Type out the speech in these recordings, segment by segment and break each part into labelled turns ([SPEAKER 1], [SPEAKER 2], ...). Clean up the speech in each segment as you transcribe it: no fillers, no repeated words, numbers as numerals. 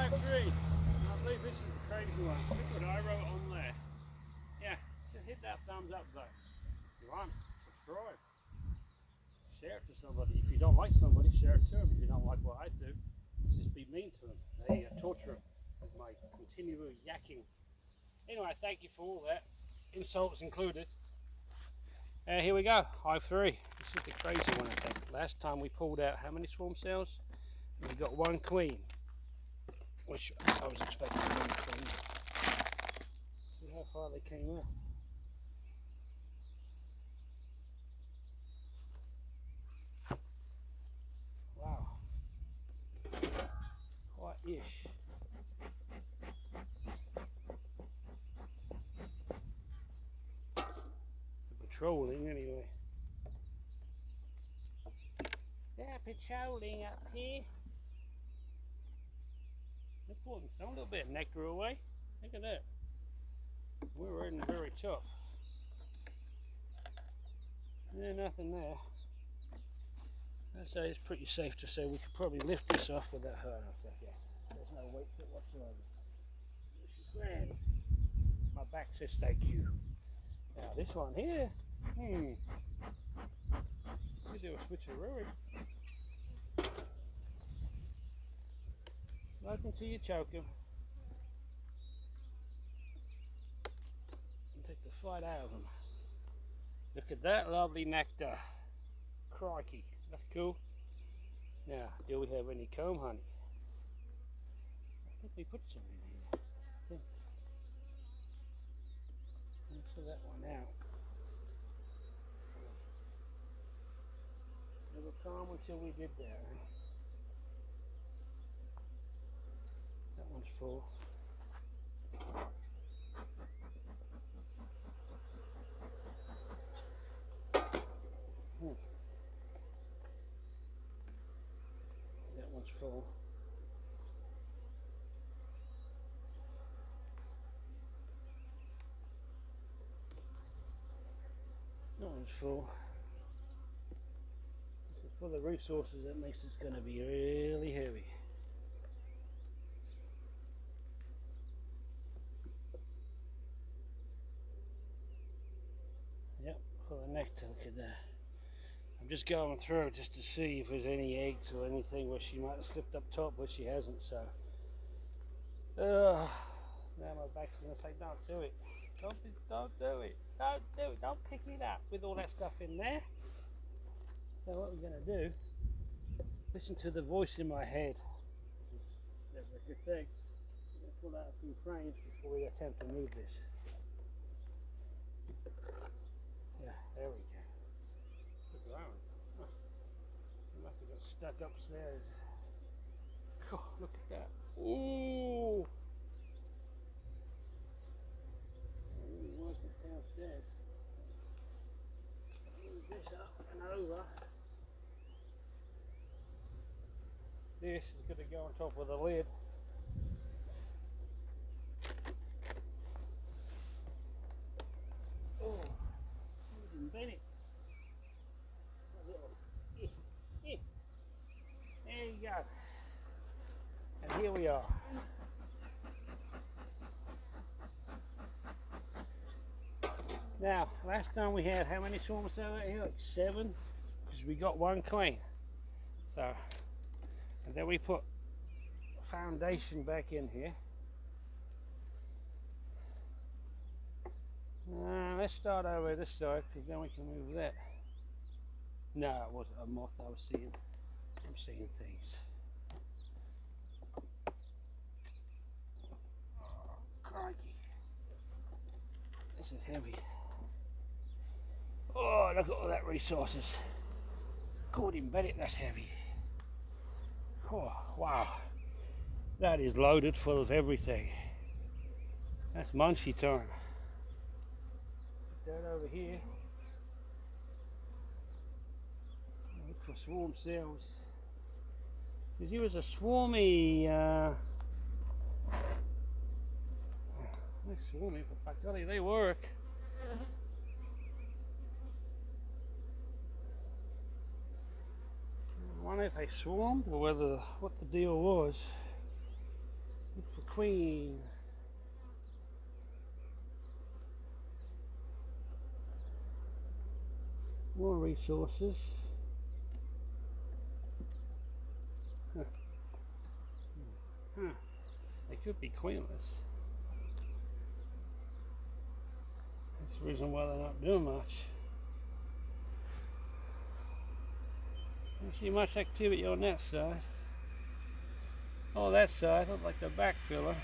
[SPEAKER 1] Hive 3. I believe this is the crazy one. Look what I wrote on there. Yeah, just hit that thumbs up though. If you want, subscribe. Share it to somebody. If you don't like somebody, share it to them. If you don't like what I do, just be mean to them. Hey, torture them with my continual yakking. Anyway, thank you for all that. Insults included. Here we go, Hive 3. This is the crazy one, I think. Last time we pulled out how many swarm cells? We got one queen, which I was expecting one queen. See how far they came out. Wow, quite ish. The patrolling anyway. They're patrolling up here. They're pulling some little bit of nectar away. Look at that. We're in the very top. There's nothing there. I'd say it's pretty safe to say we could probably lift this off without hurting ourselves. Yeah. There's no weight to it whatsoever. This is grand. My back says thank you. Now this one here, we do a switcheroo. Right until you choke him. And take the fight out of him. Look at that lovely nectar. Crikey, that's cool. Now, do we have any comb honey? I think we put some in here. I think. Let's pull that one out. Never calm until we did that. Huh? That one's full. That one's full. That one's full. This is for the resources that makes this going to be really heavy. Yep, for the nectar, look at that. I'm just going through it just to see if there's any eggs or anything where she might have slipped up top, but she hasn't, so. Now my back's going to say, don't do it. Don't do it. Don't do it. Don't pick it up with all that stuff in there. So what we're going to do, listen to the voice in my head. That's a good thing. I'm going to pull out a few frames before we attempt to move this. Yeah, there we go. Good going. Oh, it must have got stuck upstairs. Oh, look at that. Ooh! It really wasn't downstairs. Move this up and over. This is going to go on top of the lid. Oh, Bennett. There you go. And here we are. Now, last time we had how many swarm cells out here? Like 7, because we got one queen. So, and then we put a foundation back in here. Let's start over this side, because then we can move that. No, it wasn't a moth I was seeing. I'm seeing things. Oh, crikey. This is heavy. Oh, look at all that resources. God embedded, that's heavy. Oh, wow. That is loaded full of everything. That's munchy time. Put that over here. Look for swarm cells. Because he was a swarmy, they're swarmy, but by golly, they work. I wonder if they swarmed or whether what the deal was. queen. More resources. Huh. Huh. They could be queenless. That's the reason why they're not doing much. Don't see much activity on that side. Oh, that side looks like the back pillar.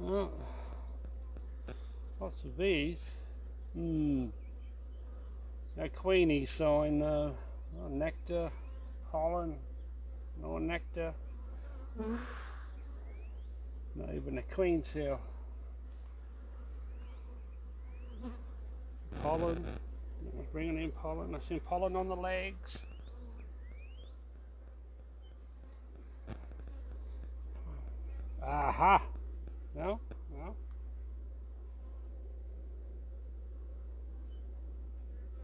[SPEAKER 1] Oh, lots of bees. No queenie sign though. No nectar, pollen, no nectar. Not even a queen cell. Pollen. Bringing in pollen. I see pollen on the legs. Aha! No? No?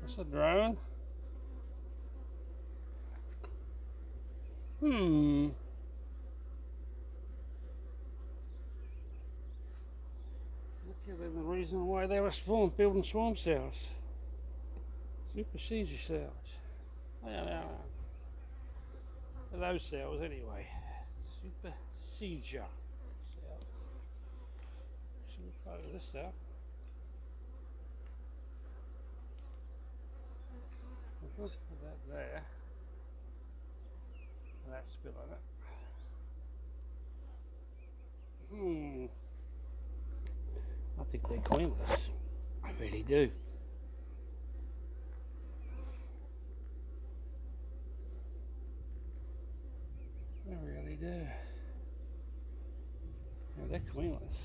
[SPEAKER 1] That's a drone. Look at the reason why they were building swarm cells. Supersedure cells. Those cells anyway. Supersedure cells. Should we photo this out? Put that there. That's spilling it. I think they're queenless. I really do. I really do. Yeah, they're queenless.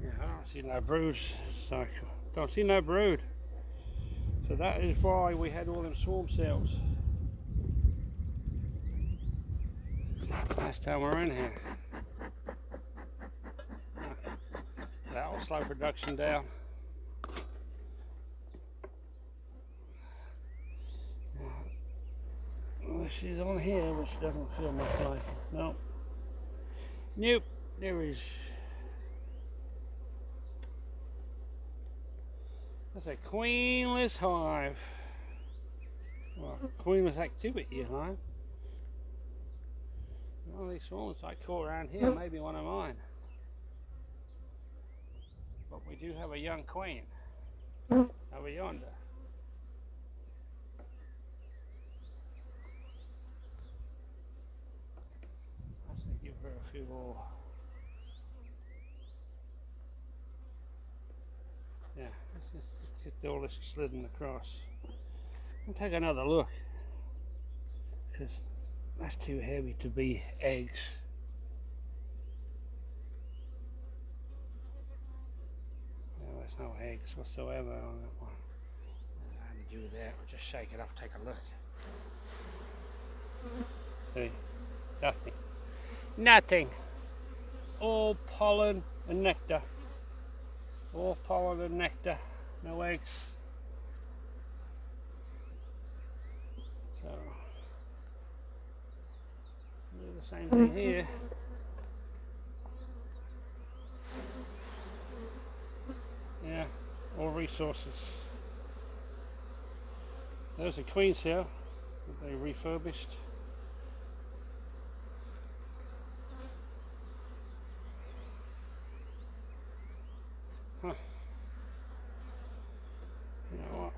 [SPEAKER 1] Yeah, I don't see no broods. So don't see no brood. So that is why we had all them swarm cells. Last time we were in here. That will slow production down. Well, she's on here, but she doesn't feel much like it. No. Nope, there is. That's a queenless hive. Well, queenless activity hive. All these swarms I caught around here may be one of mine. But we do have a young queen over yonder. I should give her a few more. Yeah, let's get all this slidden across. I'll take another look. Because that's too heavy to be eggs. No, there's no eggs whatsoever on that one. How to do that? We'll just shake it off, take a look. See? Nothing. Nothing. All pollen and nectar. All pollen and nectar. No eggs. So do the same thing here. Yeah, all resources. There's a queen cell that they refurbished. Huh. You know what?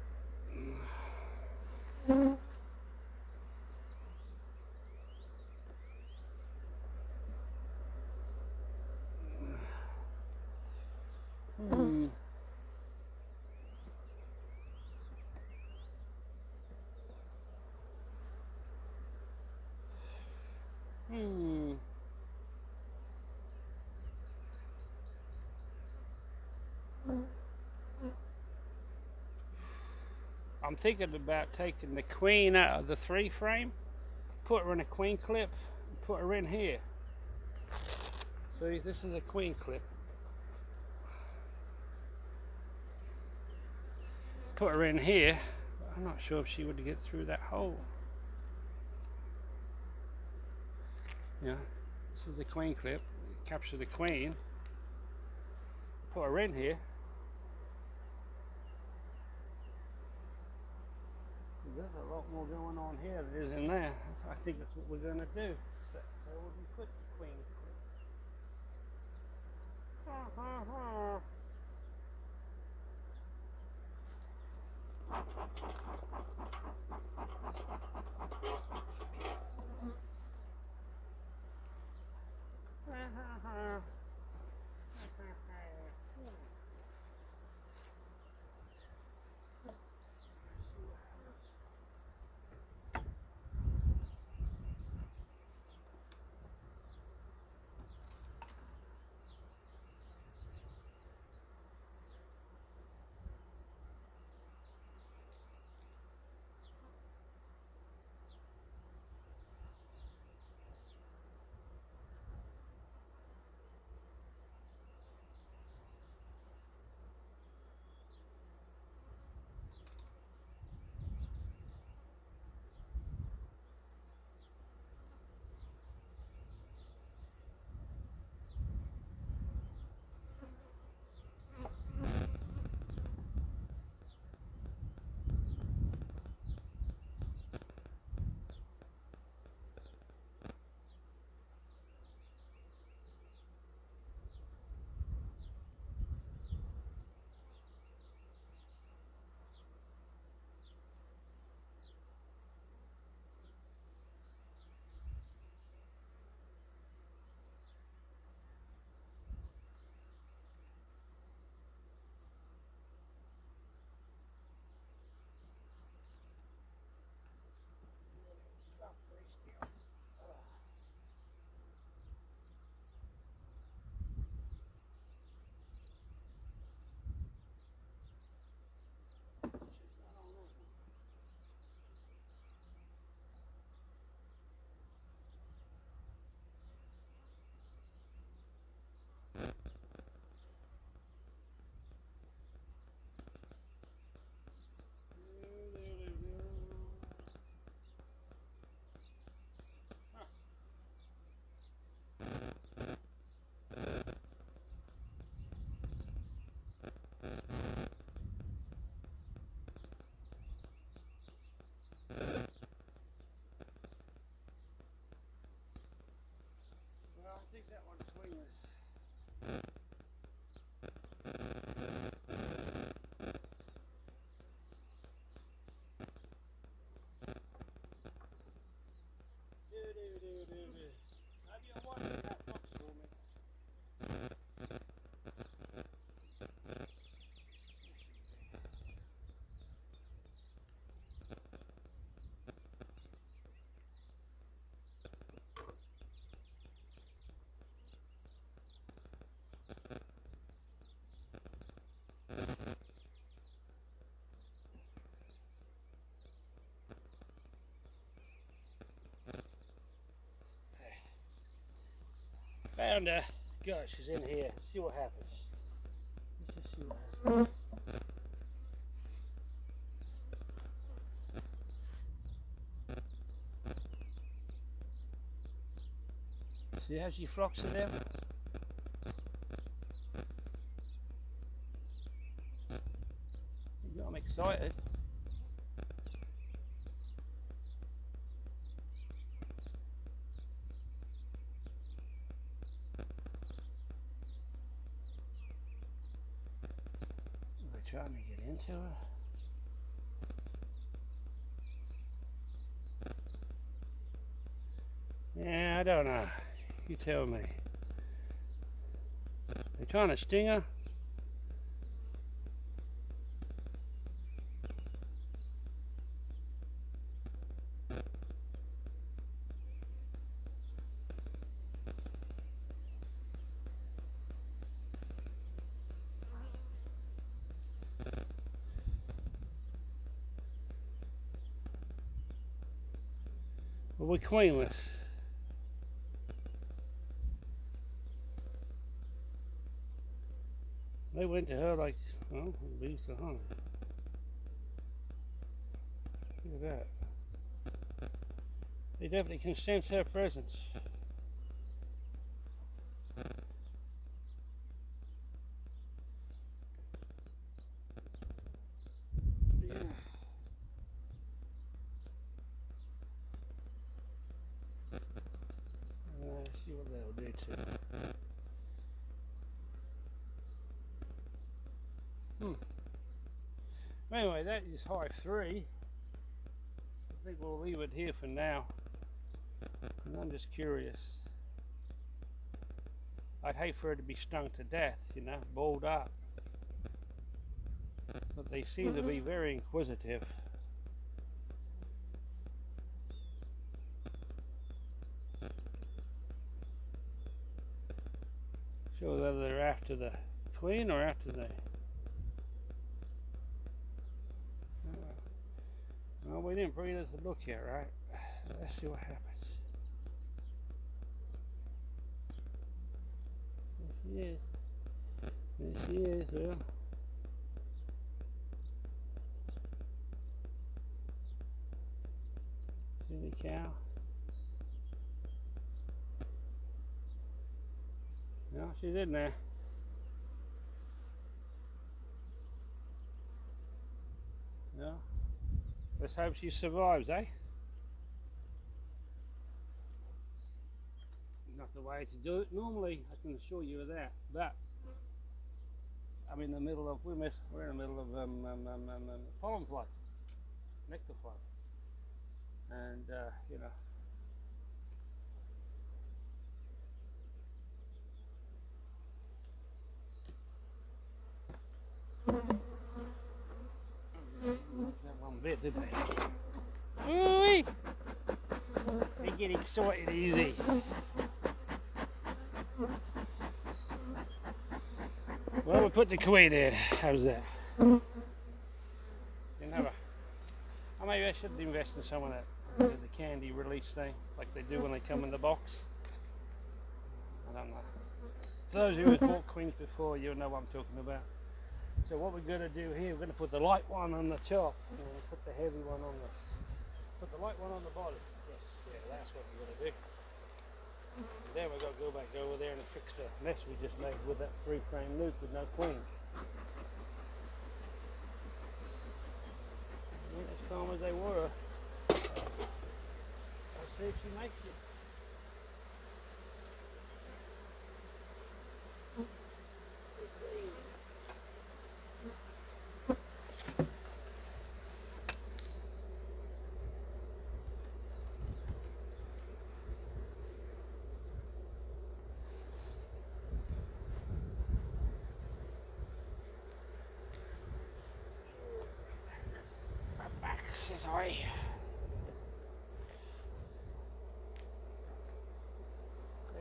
[SPEAKER 1] I'm thinking about taking the queen out of the 3 frame, put her in a queen clip, and put her in here. See, this is a queen clip. Put her in here, but I'm not sure if she would get through that hole. Yeah, this is the queen clip. Capture the queen, put her in here. There's a lot more going on here than is in there. I think that's what we're going to do. So we put the queen clip. Well, I think that one's queenless. Have you watched that box for me? Found her. God, she's in here. See what happens. Let's just see what happens. See how she flocks to them? You got them excited. They're trying to get into her. Yeah, I don't know. You tell me. They're trying to sting her. Well, we're queenless. They went to her like, well, bees to honey. Look at that. They definitely can sense her presence. Yeah. See what that'll do too. Anyway, that is Hive 3. I think we'll leave it here for now. And I'm just curious. I'd hate for her to be stung to death, you know, balled up. But they seem to be very inquisitive. Sure whether they're after the queen or after the... Well, we didn't breed us a look yet, right? Let's see what happens. There she is. There she is, well. Silly cow. No, she's in there. No. Let's hope she survives, eh? Not the way to do it. Normally, I can assure you of that. But I'm in the middle of, we're in the middle of pollen flood, nectar flood, and you know. That one bit, didn't they? Ooh-wee! They get excited easy. Well, we put the queen in. How's that? Didn't have a... Oh, maybe I should invest in some of that. The candy release thing, like they do when they come in the box. I don't know. For those of you who've bought queens before, you'll know what I'm talking about. So what we're going to do here, we're going to put the light one on the top, and we'll put the heavy one on the... Put the light one on the bottom. Yes, yeah, that's what we're going to do. And then we've got to go back over there and fix the mess we just made with that 3-frame loop with no queen. Yeah, as calm as they were. Let's see if she makes it. Sorry.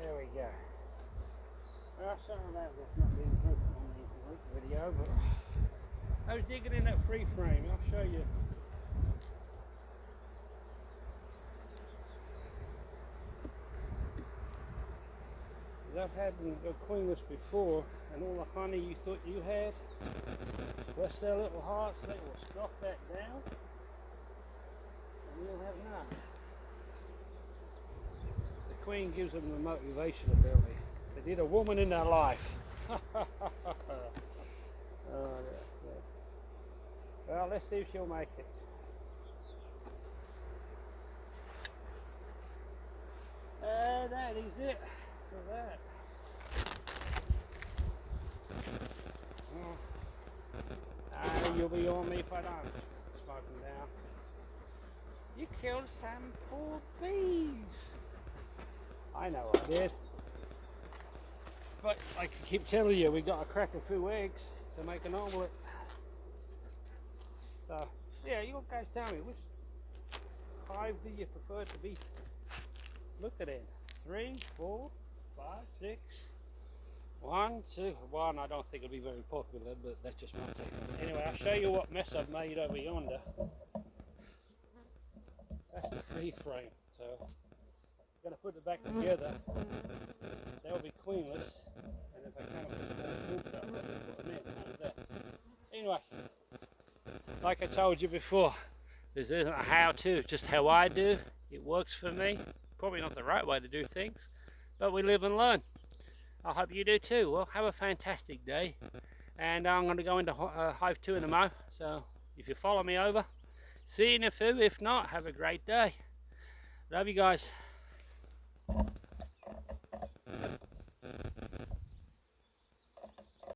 [SPEAKER 1] There we go. Well, some of that was not being put on the video, but I was digging in that 3-frame. I'll show you. I've had them go queenless before, and all the honey you thought you had, bless their little hearts, they will scoff that down. You'll have none. The queen gives them the motivation ability. They need a woman in their life. Oh, yeah. Well, let's see if she'll make it. That is it for that. You'll be on me if I don't. Smoke them down. You killed some poor bees. I know I did. But I can keep telling you, we got to crack a few eggs to make an omelette. So, yeah, you guys tell me, which hive do you prefer to be? Look at it. 3, 4, 5, 6. 1, 2, 1. I don't think it'll be very popular, but that's just my take on it. Anyway, I'll show you what mess I've made over yonder. That's the 3-frame. So I'm going to put it back together. They'll be queenless, and if I can't put small swarms up, I'll just put them in like that. Anyway, like I told you before, this isn't a how-to, just how I do. It works for me. Probably not the right way to do things, but we live and learn. I hope you do too. Well, have a fantastic day, and I'm going to go into Hive 2 in a mo. So if you follow me over, see you in a few. If not, have a great day. Love you guys.